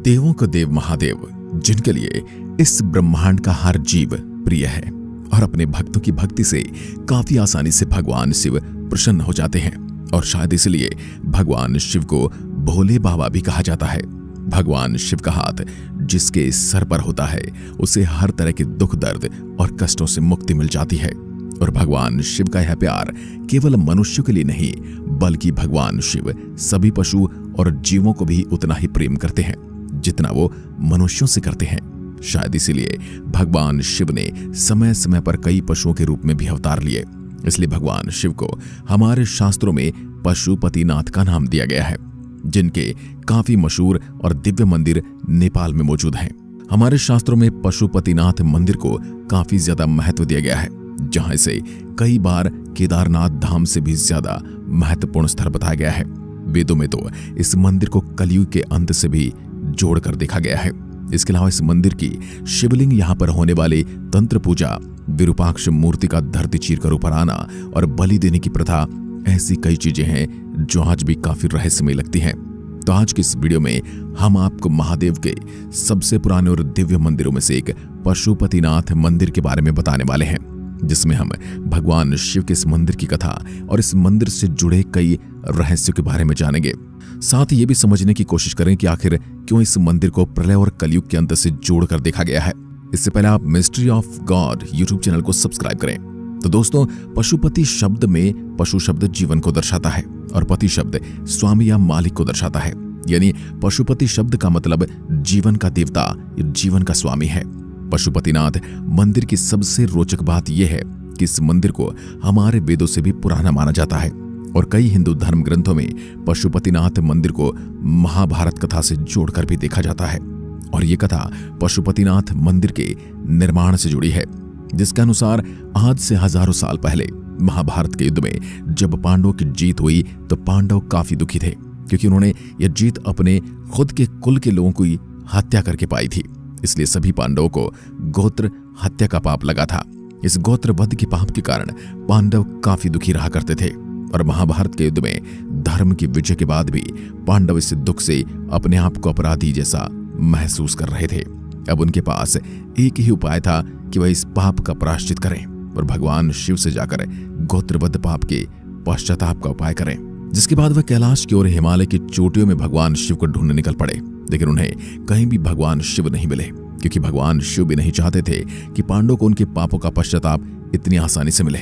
देवों का देव महादेव, जिनके लिए इस ब्रह्मांड का हर जीव प्रिय है और अपने भक्तों की भक्ति से काफी आसानी से भगवान शिव प्रसन्न हो जाते हैं और शायद इसलिए भगवान शिव को भोले बाबा भी कहा जाता है। भगवान शिव का हाथ जिसके सर पर होता है उसे हर तरह के दुख दर्द और कष्टों से मुक्ति मिल जाती है। और भगवान शिव का यह प्यार केवल मनुष्यों के लिए नहीं बल्कि भगवान शिव सभी पशु और जीवों को भी उतना ही प्रेम करते हैं जितना वो मनुष्यों से करते हैं। शायद इसीलिए भगवान शिव ने समय समय पर कई पशुओं के रूप में भी अवतार लिए। इसलिए भगवान शिव को हमारे शास्त्रों में पशुपतिनाथ का नाम दिया गया है, जिनके काफी मशहूर और दिव्य मंदिर नेपाल में मौजूद हैं। हमारे शास्त्रों में पशुपतिनाथ मंदिर को काफी ज्यादा महत्व दिया गया है, जहां इसे कई बार केदारनाथ धाम से भी ज्यादा महत्वपूर्ण स्थल बताया गया है। वेदों में तो इस मंदिर को कलयुग के अंत से भी जोड़कर देखा गया है। इसके अलावा इस मंदिर की शिवलिंग, यहाँ पर होने वाली तंत्र पूजा, विरूपाक्ष मूर्ति का धरती चीरकर ऊपर आना और बलि देने की प्रथा, ऐसी कई चीजें हैं जो आज भी काफी रहस्यमय लगती हैं। तो आज की इस वीडियो में हम आपको महादेव के सबसे पुराने और दिव्य मंदिरों में से एक पशुपतिनाथ मंदिर के बारे में बताने वाले हैं, जिसमें हम भगवान शिव के इस मंदिर की कथा और इस मंदिर से जुड़े कई रहस्यों के बारे में जानेंगे। साथ ही ये भी समझने की कोशिश करें कि आखिर क्यों इस मंदिर को प्रलय और कलयुग के अंत से जोड़कर देखा गया है। इससे पहले आप mystery of God YouTube channel को सब्सक्राइब करें। तो दोस्तों, पशुपति शब्द में पशु शब्द जीवन को दर्शाता है और पति शब्द स्वामी या मालिक को दर्शाता है। यानी पशुपति शब्द का मतलब जीवन का देवता, जीवन का स्वामी है। पशुपतिनाथ मंदिर की सबसे रोचक बात यह है कि इस मंदिर को हमारे वेदों से भी पुराना माना जाता है और कई हिंदू धर्म ग्रंथों में पशुपतिनाथ मंदिर को महाभारत कथा से जोड़कर भी देखा जाता है। और ये कथा पशुपतिनाथ मंदिर के निर्माण से जुड़ी है, जिसके अनुसार आज से हजारों साल पहले महाभारत के युद्ध में जब पांडवों की जीत हुई तो पांडव काफी दुखी थे, क्योंकि उन्होंने यह जीत अपने खुद के कुल के लोगों की हत्या करके पाई थी। इसलिए सभी पांडवों को गोत्र हत्या का पाप लगा था। इस गोत्र वध के पाप के कारण पांडव काफी दुखी रहा करते थे और महाभारत के युद्ध में धर्म की विजय के बाद भी पांडव इस दुख से अपने आप को अपराधी जैसा महसूस कर रहे थे। अब उनके पास एक ही उपाय था कि वह इस पाप का प्रायश्चित करें और भगवान शिव से जाकर गोत्रवध पाप के पश्चाताप का उपाय करें। जिसके बाद वह कैलाश की ओर हिमालय की चोटियों में भगवान शिव को ढूंढने निकल पड़े, लेकिन उन्हें कहीं भी भगवान शिव नहीं मिले, क्योंकि भगवान शिव भी नहीं चाहते थे कि पांडवों को उनके पापों का पश्चाताप इतनी आसानी से मिले।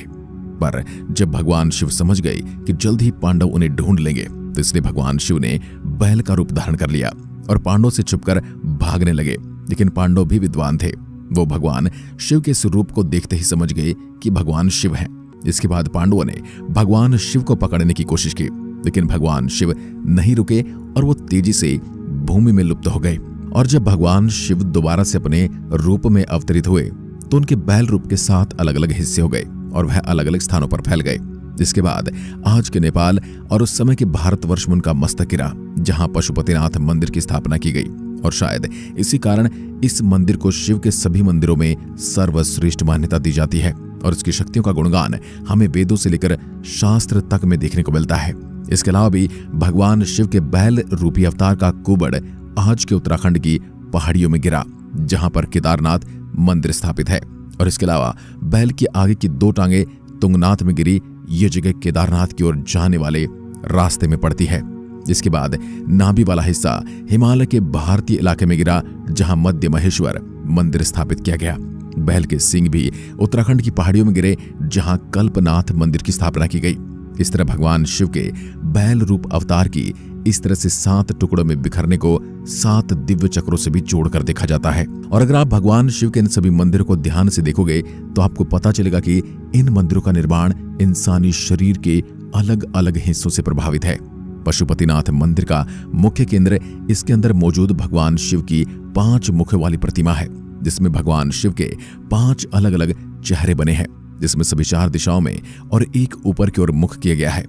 पर जब भगवान शिव समझ गए कि जल्द ही पांडव उन्हें ढूंढ लेंगे, तो इसलिए भगवान शिव ने बैल का रूप धारण कर लिया और पांडवों से छुपकर भागने लगे। लेकिन पांडव भी विद्वान थे, वो भगवान शिव के स्वरूप को देखते ही समझ गए कि भगवान शिव हैं। इसके बाद पांडवों ने भगवान शिव को पकड़ने की कोशिश की, लेकिन भगवान शिव नहीं रुके और वो तेजी से भूमि में लुप्त हो गए। और जब भगवान शिव दोबारा से अपने रूप में अवतरित हुए तो उनके बैल रूप के 7 अलग अलग हिस्से हो गए और वह अलग अलग स्थानों पर फैल गए। जिसके बाद आज के नेपाल और उस समय के भारतवर्ष में उनका मस्तक गिरा, जहां पशुपतिनाथ मंदिर की स्थापना की गई। और शायद इसी कारण इस मंदिर को शिव के सभी मंदिरों में सर्वश्रेष्ठ मान्यता दी जाती है और इसकी शक्तियों का गुणगान हमें वेदों से लेकर शास्त्र तक में देखने को मिलता है। इसके अलावा भी भगवान शिव के बैल रूपी अवतार का कुबड़ आज के उत्तराखंड की पहाड़ियों में गिरा, जहां पर केदारनाथ मंदिर स्थापित है। और इसके अलावा बैल की आगे की 2 टांगे तुंगनाथ में गिरी, ये जगह केदारनाथ की ओर जाने वाले रास्ते में पड़ती है। इसके बाद नाभि वाला हिस्सा हिमालय के भारतीय इलाके में गिरा, जहां मध्य महेश्वर मंदिर स्थापित किया गया। बैल के सींग भी उत्तराखंड की पहाड़ियों में गिरे, जहां कल्पनाथ मंदिर की स्थापना की गई। इस तरह भगवान शिव के बैल रूप अवतार की इस तरह से 7 टुकड़ों में बिखरने को 7 दिव्य चक्रों से भी जोड़कर देखा जाता है। और अगर आप भगवान शिव के इन सभी मंदिरों को ध्यान से देखोगे तो आपको पता चलेगा कि इन मंदिरों का निर्माण इंसानी शरीर के अलग अलग हिस्सों से प्रभावित है। पशुपतिनाथ मंदिर का मुख्य केंद्र, इसके अंदर मौजूद भगवान शिव की 5 मुखों वाली प्रतिमा है, जिसमें भगवान शिव के 5 अलग अलग चेहरे बने हैं, जिसमें सभी 4 दिशाओं में और एक ऊपर की ओर मुख किया गया है।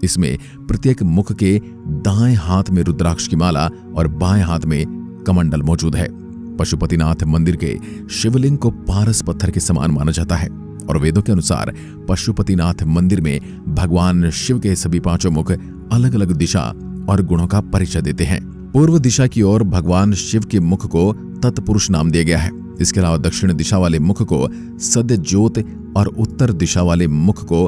इसमें प्रत्येक मुख के दाएं हाथ में रुद्राक्ष की माला और बाएं हाथ में कमंडल मौजूद है। पशुपतिनाथ मंदिर के शिवलिंग को पारस पत्थर के समान माना जाता है और वेदों के अनुसार पशुपतिनाथ मंदिर में भगवान शिव के सभी 5 मुख अलग अलग दिशा और गुणों का परिचय देते हैं। पूर्व दिशा की ओर भगवान शिव के मुख को तत्पुरुष नाम दिया गया है। इसके अलावा दक्षिण दिशा वाले मुख को सद्य ज्योत और उत्तर दिशा वाले मुख को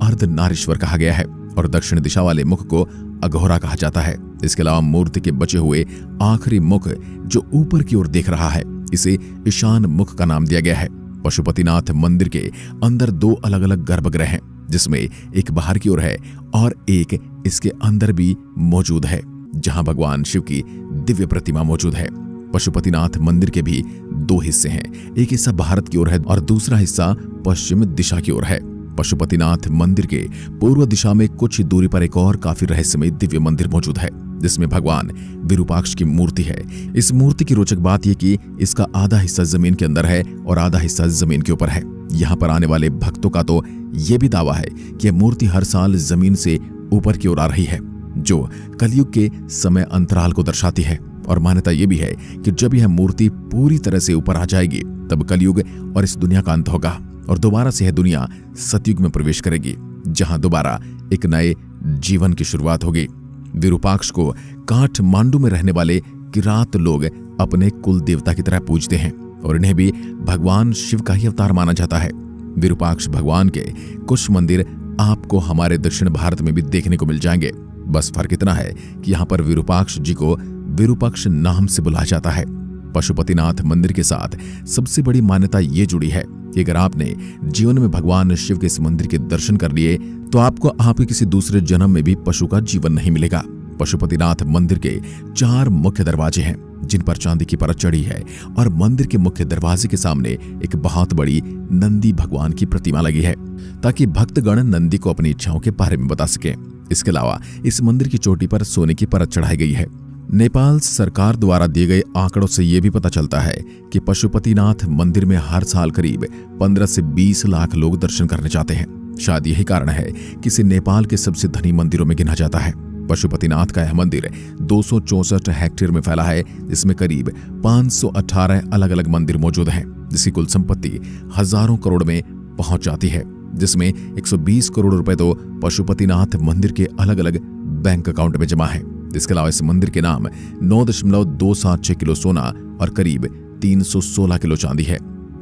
अर्धनारीश्वर कहा गया है और दक्षिण दिशा वाले मुख को अघोरा कहा जाता है। इसके अलावा मूर्ति के बचे हुए आखिरी मुख जो ऊपर की ओर देख रहा है, इसे ईशान मुख का नाम दिया गया है। पशुपतिनाथ मंदिर के अंदर 2 अलग अलग गर्भगृह हैं, जिसमें एक बाहर की ओर है और एक इसके अंदर भी मौजूद है, जहां भगवान शिव की दिव्य प्रतिमा मौजूद है। पशुपतिनाथ मंदिर के भी 2 हिस्से हैं, एक हिस्सा भारत की ओर है और दूसरा हिस्सा पश्चिम दिशा की ओर है। पशुपतिनाथ मंदिर के पूर्व दिशा में कुछ दूरी पर एक और काफी रहस्यमय दिव्य मंदिर मौजूद है, जिसमें भगवान विरूपाक्ष की मूर्ति है। इस मूर्ति की रोचक बात यह कि इसका आधा हिस्सा जमीन के अंदर है और आधा हिस्सा जमीन के ऊपर है। यहाँ पर आने वाले भक्तों का तो यह भी दावा है कि यह मूर्ति हर साल जमीन से ऊपर की ओर आ रही है, जो कलयुग के समय अंतराल को दर्शाती है। और मान्यता यह भी है कि जब यह मूर्ति पूरी तरह से ऊपर आ जाएगी, तब कलयुग और इस दुनिया का अंत होगा और दोबारा से यह दुनिया सतयुग में प्रवेश करेगी, जहां दोबारा एक नए जीवन की शुरुआत होगी। विरूपाक्ष को काठमांडू में रहने वाले किरात लोग अपने कुल देवता की तरह पूजते हैं और इन्हें भी भगवान शिव का ही अवतार माना जाता है। विरूपाक्ष भगवान के कुछ मंदिर आपको हमारे दक्षिण भारत में भी देखने को मिल जाएंगे। बस फर्क इतना है कि यहाँ पर विरूपाक्ष जी को विरूपक्ष नाम से बुलाया जाता है। पशुपतिनाथ मंदिर के साथ सबसे बड़ी मान्यता ये जुड़ी है कि अगर आपने जीवन में भगवान शिव के इस मंदिर के दर्शन कर लिए, तो आपको आपके किसी दूसरे जन्म में भी पशु का जीवन नहीं मिलेगा। पशुपतिनाथ मंदिर के 4 मुख्य दरवाजे हैं, जिन पर चांदी की परत चढ़ी है और मंदिर के मुख्य दरवाजे के सामने एक बहुत बड़ी नंदी भगवान की प्रतिमा लगी है, ताकि भक्तगण नंदी को अपनी इच्छाओं के बारे में बता सके। इसके अलावा इस मंदिर की चोटी पर सोने की परत चढ़ाई गई है। नेपाल सरकार द्वारा दिए गए आंकड़ों से यह भी पता चलता है कि पशुपतिनाथ मंदिर में हर साल करीब 15 से 20 लाख लोग दर्शन करने जाते हैं। शायद यही कारण है कि इसे नेपाल के सबसे धनी मंदिरों में गिना जाता है। पशुपतिनाथ का यह मंदिर 264 हेक्टेयर में फैला है, जिसमें करीब 518 अलग अलग मंदिर मौजूद हैं, जिसकी कुल संपत्ति हजारों करोड़ में पहुंच जाती है, जिसमें 120 करोड़ रुपए तो पशुपतिनाथ मंदिर के अलग अलग बैंक अकाउंट में जमा है। इसके अलावा इस मंदिर के नाम 9.276 किलो सोना और करीब 316 किलो चांदी है।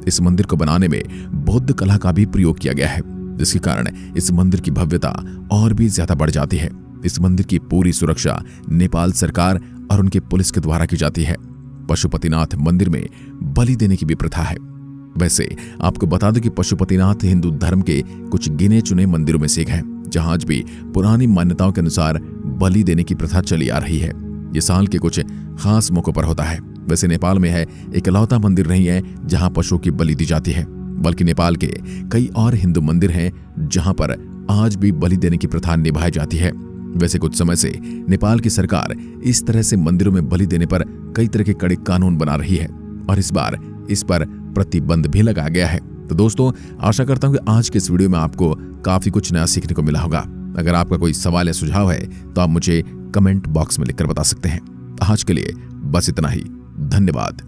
इस मंदिर को बनाने में बौद्ध कला का भी प्रयोग किया गया है, जिसके कारण इस मंदिर की भव्यता और भी ज्यादा बढ़ जाती है। इस मंदिर की पूरी सुरक्षा नेपाल सरकार और उनके पुलिस के द्वारा की जाती है। पशुपतिनाथ मंदिर में बलि देने की भी प्रथा है। वैसे आपको बता दूं कि पशुपतिनाथ हिंदू धर्म के कुछ गिने चुने मंदिरों में से एक है, जहां आज भी पुरानी मान्यताओं के अनुसार बलि देने की प्रथा चली आ रही है। ये साल के कुछ खास मौकों पर होता है। वैसे नेपाल में है इकलौता मंदिर नहीं है जहां पशुओं की बलि दी जाती है, बल्कि नेपाल के कई और हिंदू मंदिर हैं जहां पर आज भी बलि देने की प्रथा निभाई जाती है। वैसे कुछ समय से नेपाल की सरकार इस तरह से मंदिरों में बलि देने पर कई तरह के कड़े कानून बना रही है और इस बार इस पर प्रतिबंध भी लगाया गया है। तो दोस्तों, आशा करता हूं कि आज के इस वीडियो में आपको काफी कुछ नया सीखने को मिला होगा। अगर आपका कोई सवाल या सुझाव है तो आप मुझे कमेंट बॉक्स में लिखकर बता सकते हैं। आज के लिए बस इतना ही। धन्यवाद।